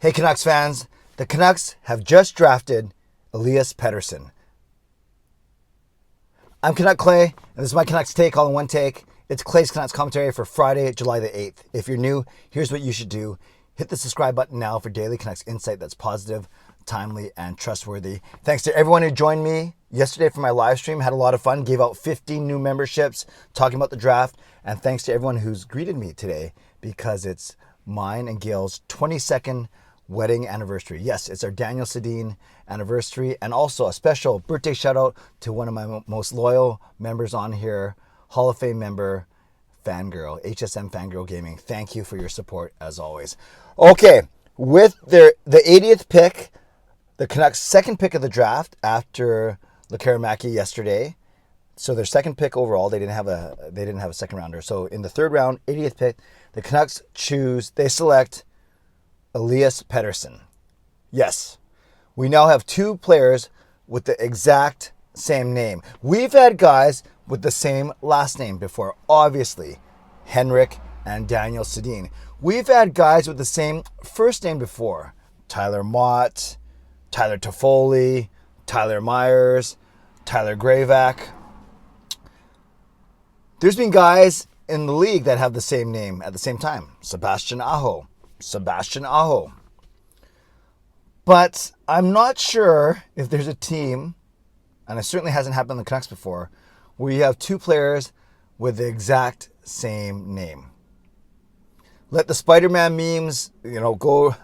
Hey Canucks fans, the Canucks have just drafted Elias Pettersson. I'm Canuck Clay, and this is my Canucks take all in one take. It's Clay's Canucks commentary for Friday, July the 8th. If you're new, here's what you should do. Hit the subscribe button now for daily Canucks insight that's positive, timely, and trustworthy. Thanks to everyone who joined me yesterday for my live stream. Had a lot of fun. Gave out 15 new memberships talking about the draft. And thanks to everyone who's greeted me today because it's mine and Gail's 22nd wedding anniversary. Yes, it's our Daniel Sedin anniversary, and also a special birthday shout out to one of my most loyal members on here, Hall of Fame member, Hsmfangirl Gaming. Thank you for your support as always. Okay, with the 80th pick, the Canucks' second pick of the draft after Lekaramäki yesterday. So their second pick overall, they didn't have a second rounder. So in the third round, 80th pick, the Canucks select Elias Pettersson. Yes, we now have two players with the exact same name. We've had guys with the same last name before, obviously, Henrik and Daniel Sedin. We've had guys with the same first name before, Tyler Mott, Tyler Toffoli, Tyler Myers, Tyler Gravac. There's been guys in the league that have the same name at the same time, Sebastian Aho. But I'm not sure if there's a team, and it certainly hasn't happened in the Canucks before, where you have two players with the exact same name. Let the Spider-Man memes, go,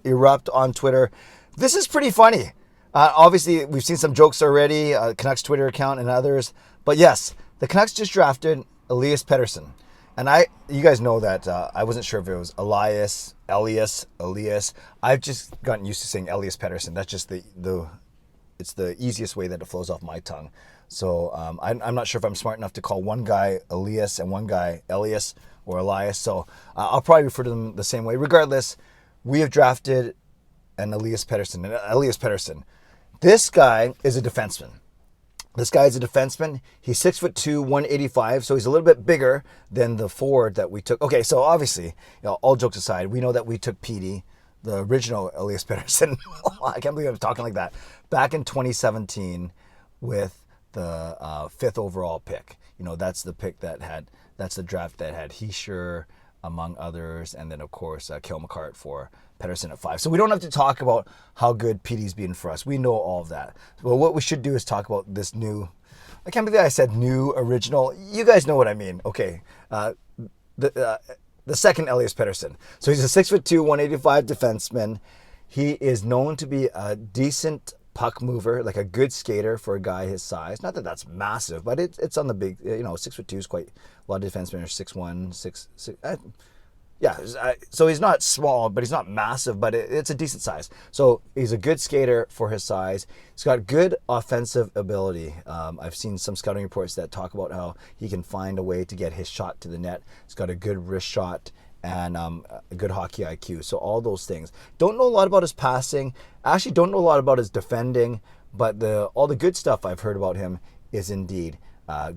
erupt on Twitter. This is pretty funny. Obviously, we've seen some jokes already, Canucks Twitter account and others. But yes, the Canucks just drafted Elias Pettersson. And you guys know that I wasn't sure if it was Elias. I've just gotten used to saying Elias Pettersson. That's just it's the easiest way that it flows off my tongue. So I'm not sure if I'm smart enough to call one guy Elias and one guy Elias or Elias. So I'll probably refer to them the same way. Regardless, we have drafted an Elias Pettersson. This guy is a defenseman. He's 6'2", 185, so he's a little bit bigger than the forward that we took. Okay, so obviously, all jokes aside, we know that we took Petey, the original Elias Pettersson. I can't believe I'm talking like that. Back in 2017 with the fifth overall pick. That's the draft that had Hischier, among others, and then of course Cale Makar for Pettersson at 5. So we don't have to talk about how good Petey's been for us. We know all of that. Well, what we should do is talk about this new, I can't believe I said new, original. You guys know what I mean. Okay. The second Elias Pettersson. So he's a 6'2", 185 defenseman. He is known to be a decent puck mover, like a good skater for a guy his size. Not that that's massive, but it's on the big, 6'2" is quite, a lot of defensemen are 6'1", 6'6". Yeah, so he's not small, but he's not massive, but it's a decent size. So he's a good skater for his size. He's got good offensive ability. I've seen some scouting reports that talk about how he can find a way to get his shot to the net. He's got a good wrist shot and a good hockey IQ. So all those things. Don't know a lot about his passing. Actually don't know a lot about his defending, but all the good stuff I've heard about him is indeed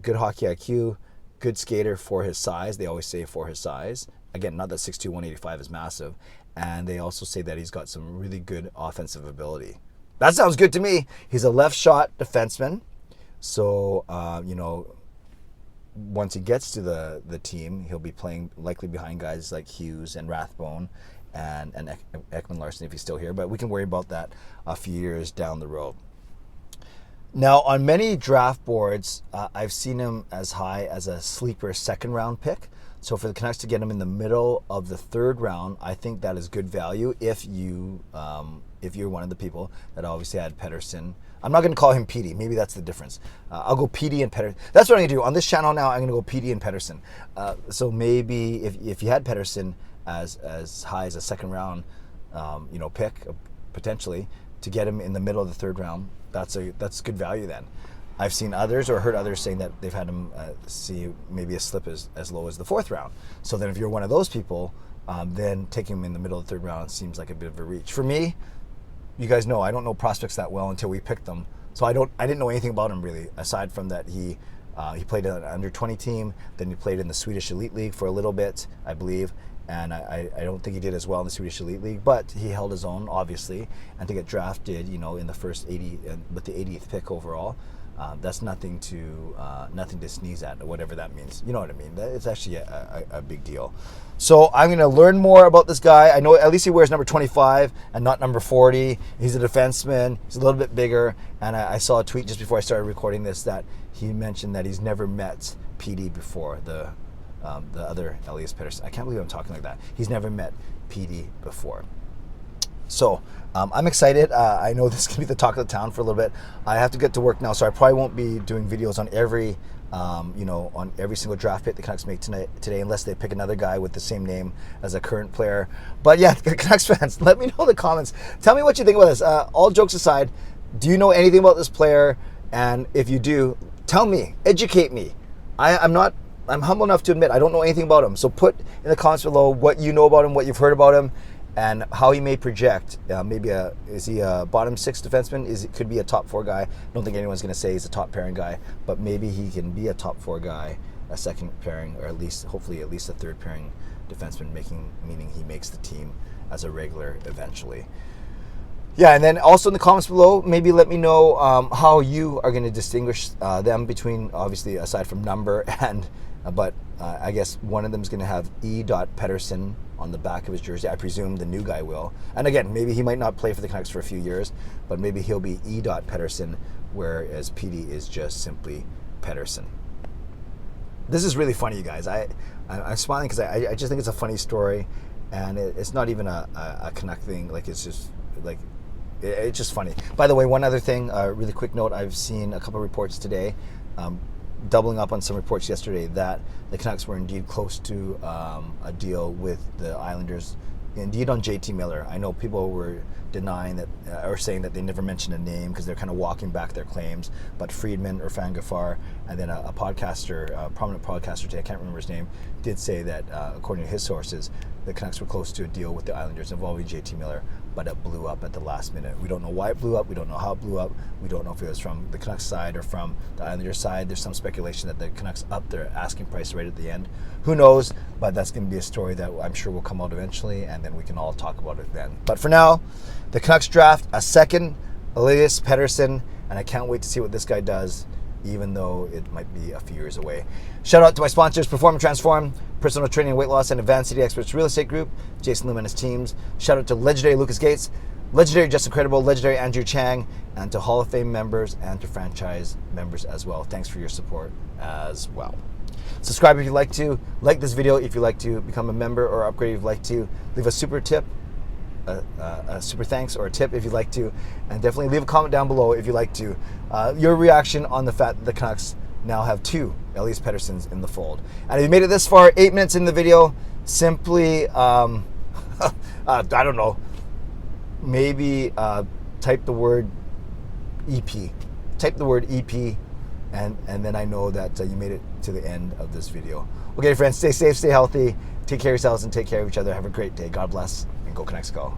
good hockey IQ, good skater for his size. They always say for his size. Again, not that 6'2", 185 is massive. And they also say that he's got some really good offensive ability. That sounds good to me. He's a left shot defenseman. So, once he gets to the team, he'll be playing likely behind guys like Hughes and Rathbone and Ekman Larsson if he's still here. But we can worry about that a few years down the road. Now, on many draft boards, I've seen him as high as a sleeper second round pick. So for the Canucks to get him in the middle of the third round, I think that is good value if you're one of the people that obviously had Pettersson. I'm not going to call him Petey. Maybe that's the difference. I'll go Petey and Pettersson. That's what I'm going to do. On this channel now, I'm going to go Petey and Pettersson. So maybe if you had Pettersson as high as a second round pick, potentially, to get him in the middle of the third round, that's good value then. I've seen others or heard others saying that they've had him see maybe a slip as low as the fourth round. So then if you're one of those people, then taking him in the middle of the third round seems like a bit of a reach. For me, you guys know I don't know prospects that well until we picked them. So I didn't know anything about him really, aside from that he played in an under-20 team, then he played in the Swedish Elite League for a little bit, I believe, and I don't think he did as well in the Swedish Elite League, but he held his own, obviously, and to get drafted, you know, in the first 80 with the 80th pick overall, that's nothing to sneeze at, or whatever that means. You know what I mean? It's actually a big deal. So I'm going to learn more about this guy. I know at least he wears number 25 and not number 40. He's a defenseman. He's a little bit bigger. And I saw a tweet just before I started recording this that he mentioned that he's never met PD before, the other Elias Pettersson. I can't believe I'm talking like that. He's never met PD before. So I'm excited. I know this is going to be the talk of the town for a little bit. I have to get to work now, so I probably won't be doing videos on every on every single draft pick the Canucks make today, unless they pick another guy with the same name as a current player. But yeah, Canucks fans, let me know in the comments. Tell me what you think about this. All jokes aside, do you know anything about this player? And if you do, tell me, educate me. I'm humble enough to admit I don't know anything about him. So put in the comments below what you know about him, what you've heard about him, and how he may project. Maybe is he a bottom 6 defenseman? Could be a top 4 guy. I don't think anyone's going to say he's a top pairing guy, but maybe he can be a top 4 guy, a second pairing, or hopefully at least a third pairing defenseman, meaning he makes the team as a regular eventually. Yeah, and then also in the comments below, maybe let me know how you are going to distinguish them between, obviously, aside from number and, but I guess one of them is going to have E. Pettersson on the back of his jersey. I presume the new guy will. And again, maybe he might not play for the Canucks for a few years, but maybe he'll be E. Pettersson, whereas PD is just simply Pettersson. This is really funny, you guys. I'm smiling because I just think it's a funny story, and it's not even a Canuck thing. Like, it's just like, it's just funny. By the way, one other thing, really quick note, I've seen a couple of reports today, doubling up on some reports yesterday, that the Canucks were indeed close to a deal with the Islanders, indeed on JT Miller. I know people were denying that, or saying that they never mentioned a name because they're kind of walking back their claims, but Friedman or Hsmfangirl, and then a podcaster, a prominent podcaster today, I can't remember his name, did say that according to his sources, the Canucks were close to a deal with the Islanders involving JT Miller, but it blew up at the last minute. We don't know why it blew up. We don't know how it blew up. We don't know if it was from the Canucks side or from the Islanders side. There's some speculation that the Canucks upped their asking price right at the end. Who knows? But that's going to be a story that I'm sure will come out eventually, and then we can all talk about it then. But for now, the Canucks draft a second Elias Pettersson, and I can't wait to see what this guy does, even though it might be a few years away. Shout out to my sponsors, Perform and Transform, personal training, weight loss, and advanced city experts real estate group, Jason Lim and his teams. Shout out to legendary Lucas Gates, legendary Just Incredible, legendary Andrew Chang, and to Hall of Fame members and to franchise members as well. Thanks for your support as well. Subscribe if you'd like to, like this video if you'd like to, become a member or upgrade if you'd like to, leave a super tip, a super thanks or a tip if you'd like to, and definitely leave a comment down below if you'd like to. Your reaction on the fact that the Canucks now have 2 Elias Petterssons in the fold. And if you made it this far, 8 minutes in the video, simply, I don't know, maybe type the word EP. Type the word EP, and then I know that you made it to the end of this video. Okay, friends, stay safe, stay healthy, take care of yourselves, and take care of each other. Have a great day. God bless, and go Canucks go.